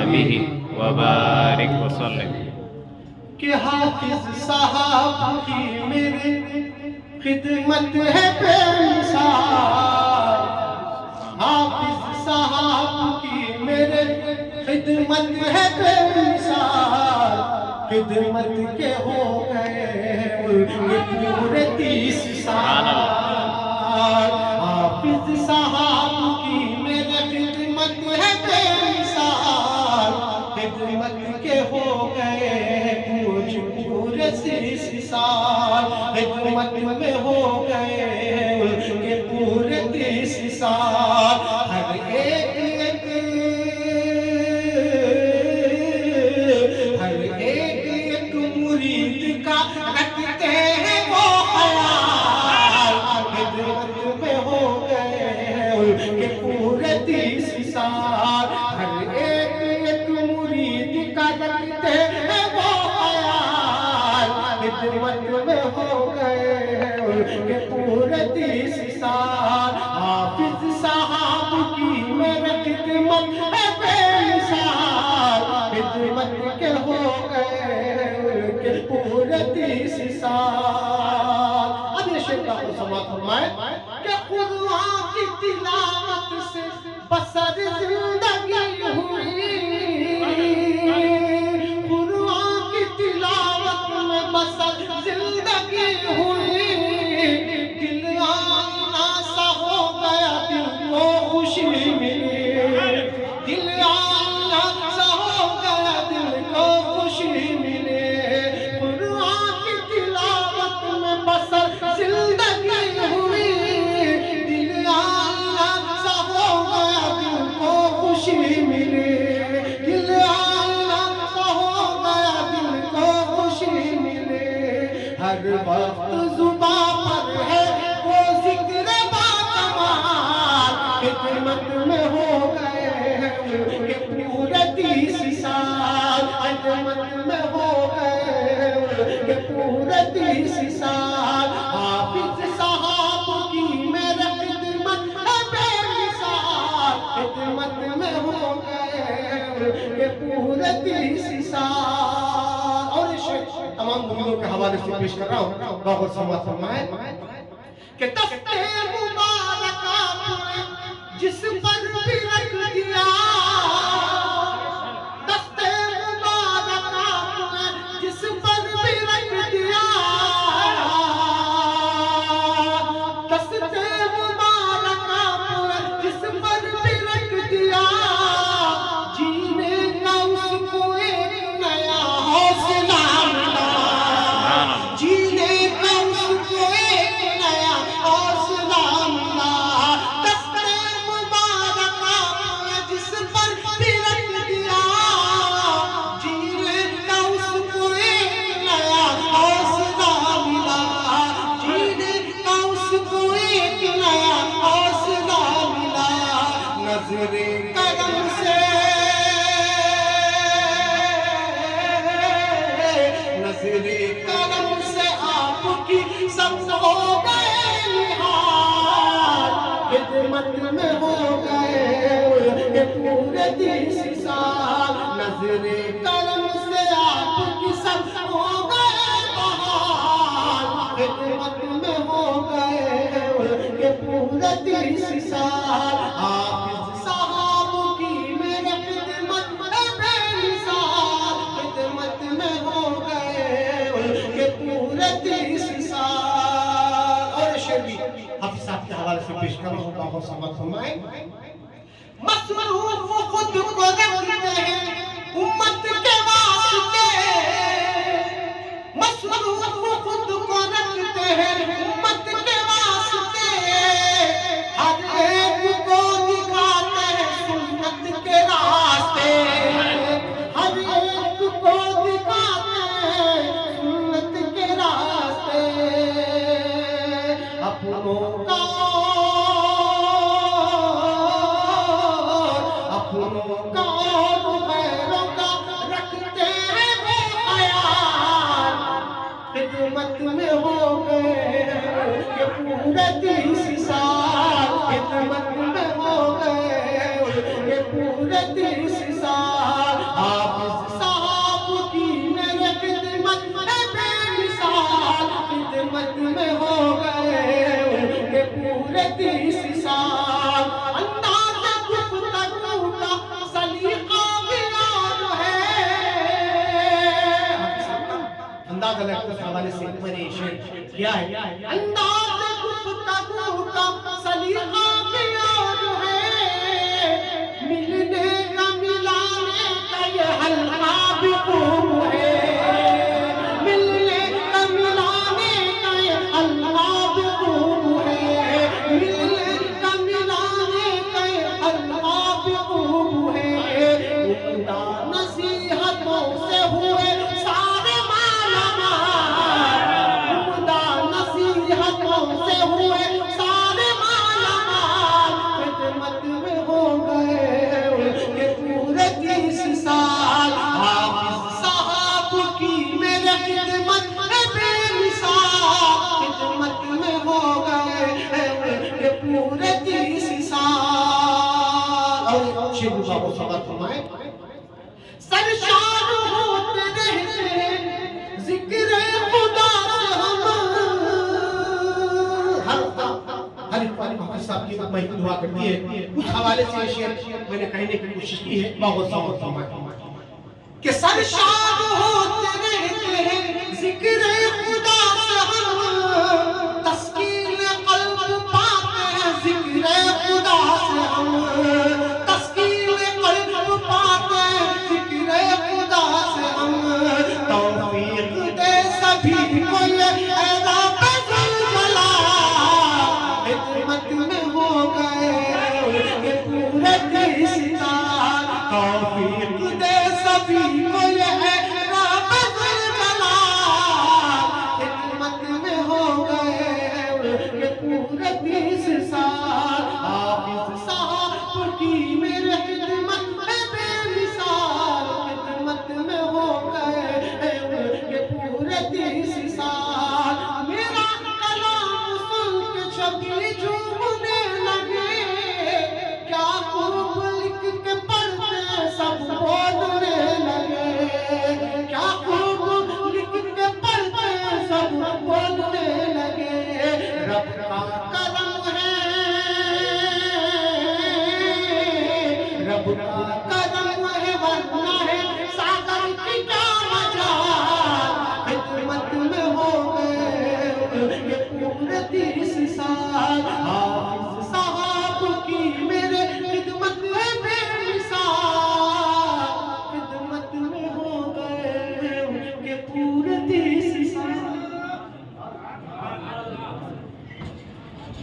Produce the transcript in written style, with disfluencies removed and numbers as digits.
وصحبه وبارك وسلم کہ حافظ صاحب کی میرے خدمت ہے بے مثال، حافظ صاحب کی میرے خدمت ہے بے مثال، خدمت کے ہو گئے پورے 30 سال، حافظ صاحب کی میرے خدمت ہے بے مثال، خدمت کے ہو گئے پورے 30 سال، خدمت میں ہو گئے کہ پورے 30 سال، ہر ایک مرید کا رکھتے ہیں وہ خیال، خدمت میں ہو گئے کہ پورے 30 سال، ہر ایک مرید کا رکھتے ہیں وہ خیال، خدمت میں ہو گئے کہ پورے 30 سال، حافظ صاحب کی میرے خدمت ہے بے مثال، خدمت کے ہو گئے کہ پورے 30 سال۔ اب یہ شعر کا سماعت فرمائے کہ قرآن کی تلاوت سے بسر زندگی ہوئی، قرآن کی تلاوت میں بسر زندگی ہوئی، دل آئینہ سا ہو گیا دل کو خوشی ملی، دل آئینہ سا ہو گیا دل کو خوشی ملی، قرآن کی تلاوت میں بسر زندگی ہوئی، دل آئینہ سا ہو گیا دل کو خوشی ملی، دل آئینہ سا ہو گیا دل کو خوشی ملی، ہر وقت زباں پر ہے وہ ذکر باکمال، خدمت میں ہو گئے کہ پورے 30 سال، خدمت میں ہو گئے کہ پورے 30 سال، حافظ صاحب کی میرے خدمت ہے بے مثال، خدمت میں ہو گئے کہ پورے 30 سال۔ اور یہ شعر تمام مریدوں کے حوالے سے پیش کر رہا ہوں، غور سماعت فرمائیں کہ دست مبارکہ نے جس پر بھی رکھ دیا، دست مبارکہ نے جس پر بھی رکھ دیا، دست مبارکہ نے جس پر بھی رکھ دیا، جینے کا اس کو ایک نیا حوصلہ ملا، جینے کا اس کو ایک نیا حوصلہ ملا، دست مبارکہ نے جس پر بھی رکھ دیا، جینے کا اس کو ایک نیا حوصلہ ملا، جینے کا اس کو ایک نیا حوصلہ ملا، نظر کرم سے نظر کرم سے آپ کی سب ہو گئے نہال، خدمت میں ہو گئے کہ پورے 30 سال، نظر کرم سے آپ کی سب ہو گئے بحال، خدمت میں ہو گئے کہ پورے 30 سال، حافظ صاحب کی میرے خدمت ہے بے مثال، خدمت میں ہو گئے کہ پورے 30 سال۔ اور شعر بھی حافظ صاحب کے حوالے سے پیش کر رہا ہوں، غور سماعت فرمائیں، مصروف خود کو رکھتے ہیں امت کے واسطے، مصروف خود کو رکھتے ہیں امت کے واسطے، ہر ایک کو دکھاتے ہیں سنت کے راستے، ہر ایک کو دکھاتے ہیں سنت کے راستے، اپنوں کا غیروں کا رکھتے ہیں وہ خیال، خدمت میں ہو گئے کہ پورے 30 سال، خدمت میں ہو گئے کہ پورے 30 کیا ہے انداز گفتگو کا سلیقہ بھی اور ہے ملنے کا ملانے کا یہ حلقہ بھی خوب ہے ملنے کا ملانے کا یہ حلقہ بھی خوب ہے ملنے کا ملانے کا یہ حلقہ بھی خوب ہے عمدہ نصیحتوں سے ہوئے سارے مالامال عمدہ نصیحتوں سے ہوئے سارے مالامال خدمت میں ہو گئے کہ پورے 30 سال حافظ صاحب کی میرے خدمت میں بے مثال خدمت میں ہو گئے کہ پورے 30 سال اور شیخ بابو صاحب فرمائے سرشار ہوتے رہتے ذکر خدا سے ہم ہر ایک حافظ صاحب کی محفل ہوا کرتی ہے کچھ حوالے سے یہ شعر میں نے کہنے کی کوشش کی ہے بہت صاحب فرمائے کہ سرشار ہوتے رہتے ہیں ذکر خدا سے ہم تسکین قلب پاتے ہیں ذکر خدا سے ہم تسکین قلب پاتے ہیں ذکر خدا سے ہم توفیق دے سبھی کو یہ ایدا زلزلہ خدمت میں ہو گئے کہ پورے 30 سال توفیق دے سبھی